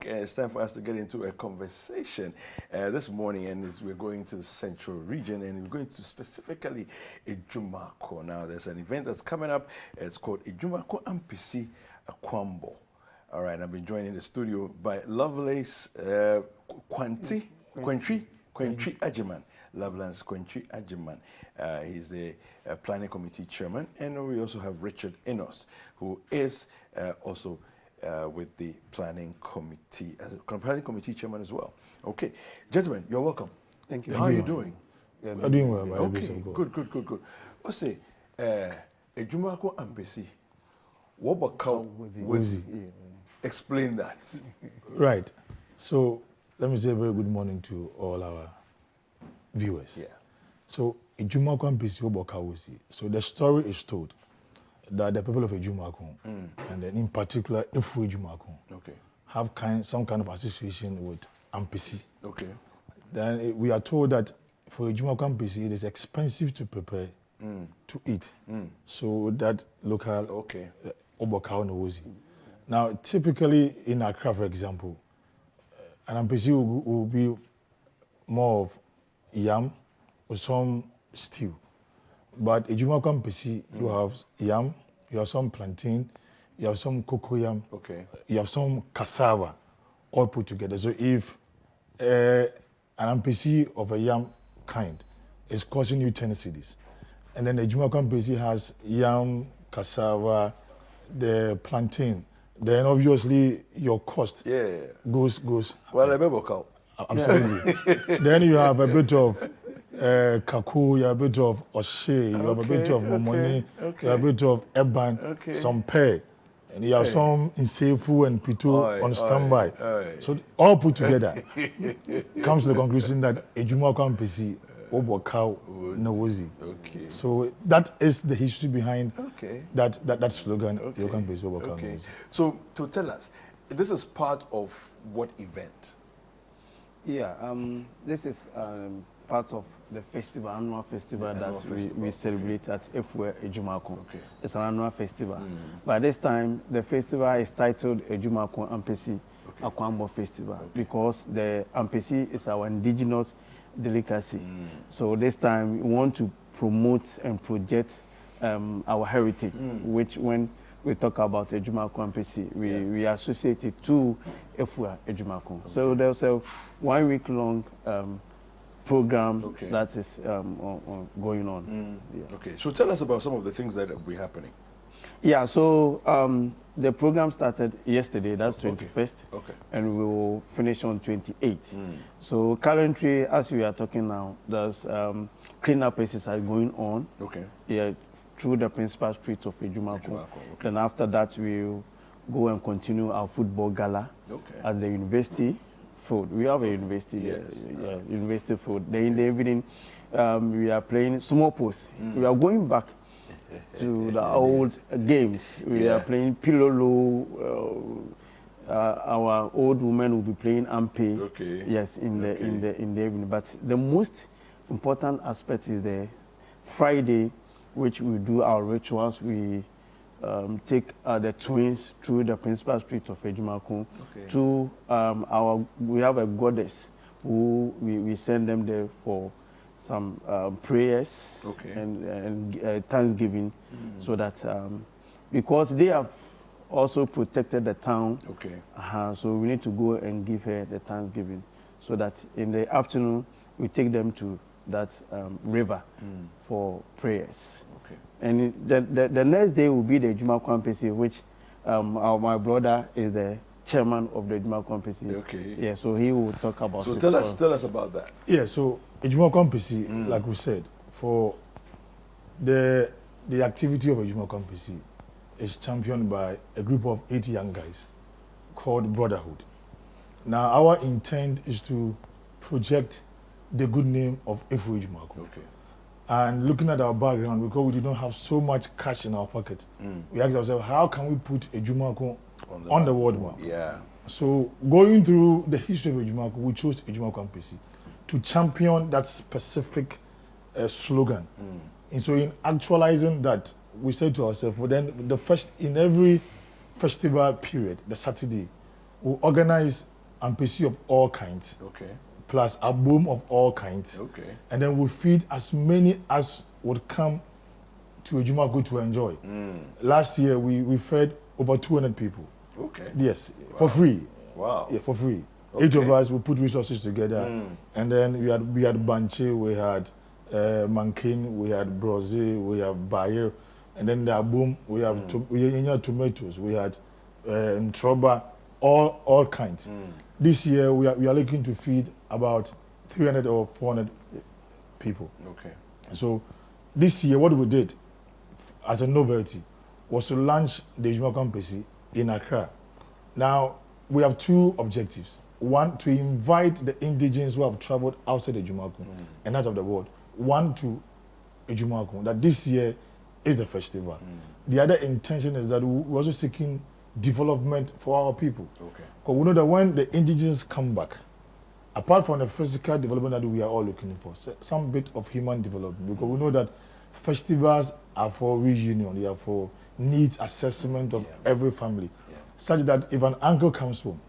and it's time for us to get into a conversation this morning, and we're going to the central region, and we're going to specifically Ajumako. Now, there's an event that's coming up. It's called Ajumako Ampesi Akwambo. All right, I've been joined in the studio by Lovelace Quentry Ajiman. Lovelace Quentry Ajiman. He's the planning committee chairman, and we also have Richard Enos, who is also with the planning committee chairman as well. Okay, gentlemen, you're welcome. Thank you. How are you doing? Yeah, I'm doing well. Okay, good. What's say? Ajumako Ampesi. Wobakau Wozi. Explain that. Right. So let me say a very good morning to all our viewers. Yeah. So Ajumako Ampesi Wobakau Wozi. So the story is told that the people of Ajumako, and then in particular Ifu Ajumako, Okay. have some kind of association with Ampesi. Okay. Then we are told that for Ajumako Ampesi, it is expensive to prepare to eat. So that local Obokao no Wozi. Now, typically in Accra, for example, an Ampesi will be more of yam or some stew. But Ajumako Ampesi, you have yam, you have some plantain, you have some cocoyam, you have some cassava, all put together. So if an Ampesi of a yam kind is costing you 10 cedis, and then Ajumako Ampesi has yam, cassava, the plantain, then obviously your cost goes. Well, absolutely. Then you have a bit of kaku, you have a bit of oshe, you have a bit of momoni, you have a bit of eban, some pear, and you have some insefu and pito on standby. So all put together comes to the conclusion that Ajumako Ampesi Obokao no Wozi. So that is the history behind that slogan. Ampesi Obokao no Wozi. So to tell us, this is part of what event? Yeah, this is part of the festival, annual festival we celebrate at Efwe Ajumako. It's an annual festival. But this time, the festival is titled Ajumako Ampesi Akwambo Festival because the Ampesi is our indigenous delicacy. So this time, we want to promote and project our heritage, which when we talk about Ajumako Ampesi, we associate it to Efwe Ajumako. So there's a 1 week long program that is going on. Okay, so tell us about some of the things that will be happening. Yeah, so the program started yesterday, that's 21st, and we will finish on 28th. So currently, as we are talking now, there's cleanup exercise going on. Through the principal streets of Ajumako. Then after that, we'll go and continue our football gala at the university. Food. We have a university here, university food. Then in the evening, we are playing small post. We are going back to the old games. We are playing pilolo. Our old women will be playing ampe. Yes, in the evening. But the most important aspect is the Friday, which we do our rituals. We take the twins through the principal street of Ajumako to we have a goddess who we send them there for some prayers and thanksgiving, so that because they have also protected the town, so we need to go and give her the thanksgiving, so that in the afternoon we take them to that river for prayers. And the next day will be the Ajumako Ampesi, which my brother is the chairman of the Ajumako Ampesi. Yeah, so he will talk about it. So tell us about that. Yeah, so Ajumako Ampesi, like we said, for the activity of Ajumako Ampesi is championed by a group of 8 young guys called Brotherhood. Now, our intent is to project the good name of Efwe Ajumako. And looking at our background, because we did not have so much cash in our pocket, we asked ourselves, how can we put Ajumako on the world map? So going through the history of Ajumako, we chose Ajumako Ampesi to champion that specific slogan. And so in actualizing that, we said to ourselves, well, then in every festival period, the Saturday, we'll organize Ampesi of all kinds. Okay. Plus a boom of all kinds. Okay. And then we feed as many as would come to Ajumako to enjoy. Last year we fed over 200 people. Okay. Yes, Wow. for free. Wow. Yeah, for free. Okay. Each of us will put resources together, and then we had Banche, we had Mankin, we had Brose, we have Bayer, and then the Aboom, we have tomatoes, we had Ntroba, all kinds. This year we are looking to feed about 300 or 400 people. Okay. So this year what we did as a novelty was to launch the Ajumako Ampesi in Accra. Now we have two objectives. One, to invite the indigenes who have traveled outside Ajumako and out of the world. One, to Ajumako, that this year is the festival. The other intention is that we're also seeking development for our people. Okay. Because we know that when the indigenes come back, apart from the physical development that we are all looking for, some bit of human development, because we know that festivals are for reunion, they are for needs assessment of every family, such that if an uncle comes home,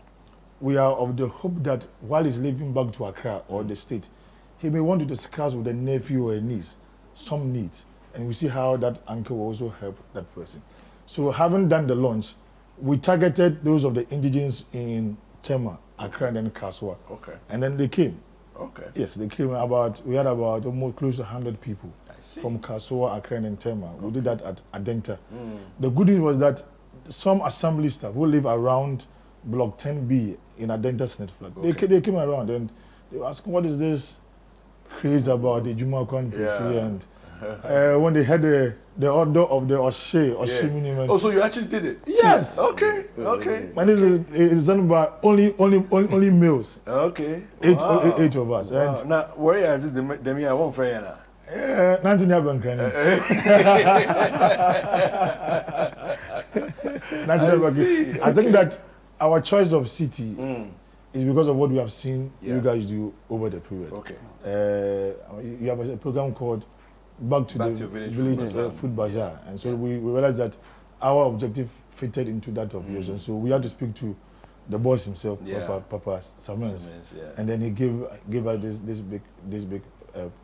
we are of the hope that while he's leaving back to Accra or the state, he may want to discuss with a nephew or a niece some needs, and we see how that uncle will also help that person. So having done the launch, we targeted those of the indigenes in Tema, Accra, and then Kaswa. Okay. And then they came. Okay. Yes, they came we had about almost close to 100 people from Kaswa, Accra, and Tema. Okay. We did that at Adenta. The good news was that some assembly staff who live around Block 10B in Adenta Senate Flat, they came around and they were asking, what is this craze about the Ajumako Ampesi? And when they had the order of the Oshe Minimum. Oh, so you actually did it? Yes. Okay. Okay. And this is done by only males. Okay. Eight of us. Wow. And now, where is this? The I won't fry now. 19 years I think that our choice of Citi is because of what we have seen you guys do over the period. Okay. You have a program called Back to the Village Food Bazaar. And so we realized that our objective fitted into that of yours. And so we had to speak to the boss himself, Papa Samuels. And then he gave us this big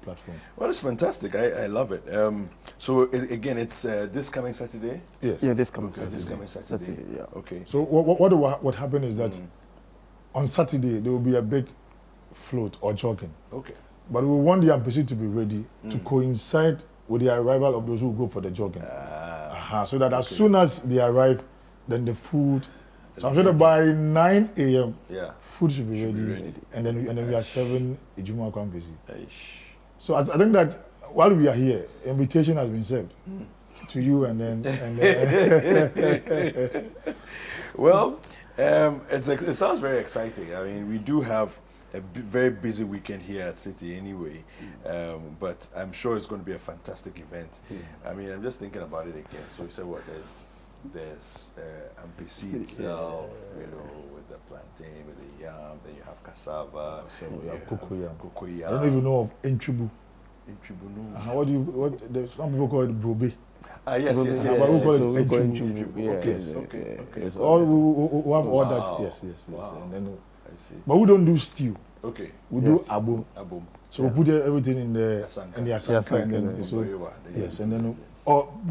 platform. Well, it's fantastic. I love it. So again, it's this coming Saturday. Yes. Yeah, this coming Saturday. This coming Saturday. Yeah. Okay. So what happened is that on Saturday there will be a big float or jogging. Okay. But we want the Ampesi to be ready to coincide with the arrival of those who go for the jogging. So that as soon as they arrive, then the food. So I'm sure that by 9 a.m. Food should be ready. And then we are serving Ajumako Ampesi. So I think that while we are here, invitation has been served to you and then well, it sounds very exciting. I mean, we do have a very busy weekend here at Citi anyway, but I'm sure it's going to be a fantastic event. I mean, I'm just thinking about it again. So you said what? There's Ampesi itself, you know, with the plantain, with the yam. Then you have cassava. So we have cocoyam. Cocoyam. I don't even know of Intribu. Intribu, no. Some people call it Brobe. Yes. But we call it Intribu. Okay. All we have all that. Yes. Wow. And then, I see. but we don't do stew. Okay. We do abum. So we put everything in the asanka, and then yes, and then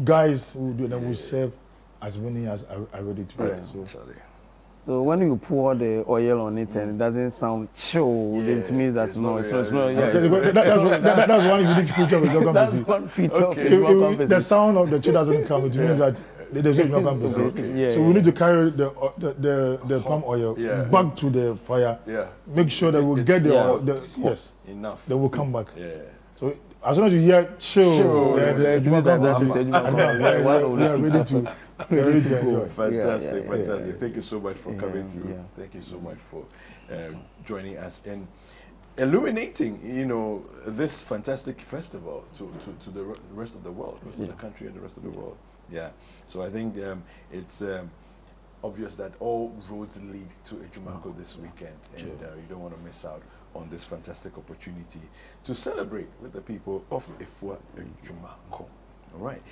guys who do, then we serve as many as are ready to eat. So when you pour the oil on it and it doesn't sound chill, it means that it's not. That's one unique feature of Ajumako Ampesi. That's one feature of Ajumako Ampesi. The sound of the chill doesn't come. It means that there's no Ajumako Ampesi. So we need to carry the palm oil back to the fire. Make sure that we get the oil. Enough. Then we'll come back. So as soon as you hear chill, it means that that's ready to. Fantastic. Thank you so much for coming through. Thank you so much for joining us and illuminating, this fantastic festival to the rest of the world, rest of the country and the rest of the world. Yeah. So I think it's obvious that all roads lead to Ajumako this weekend, and you don't want to miss out on this fantastic opportunity to celebrate with the people of Ifua Ajumako. All right.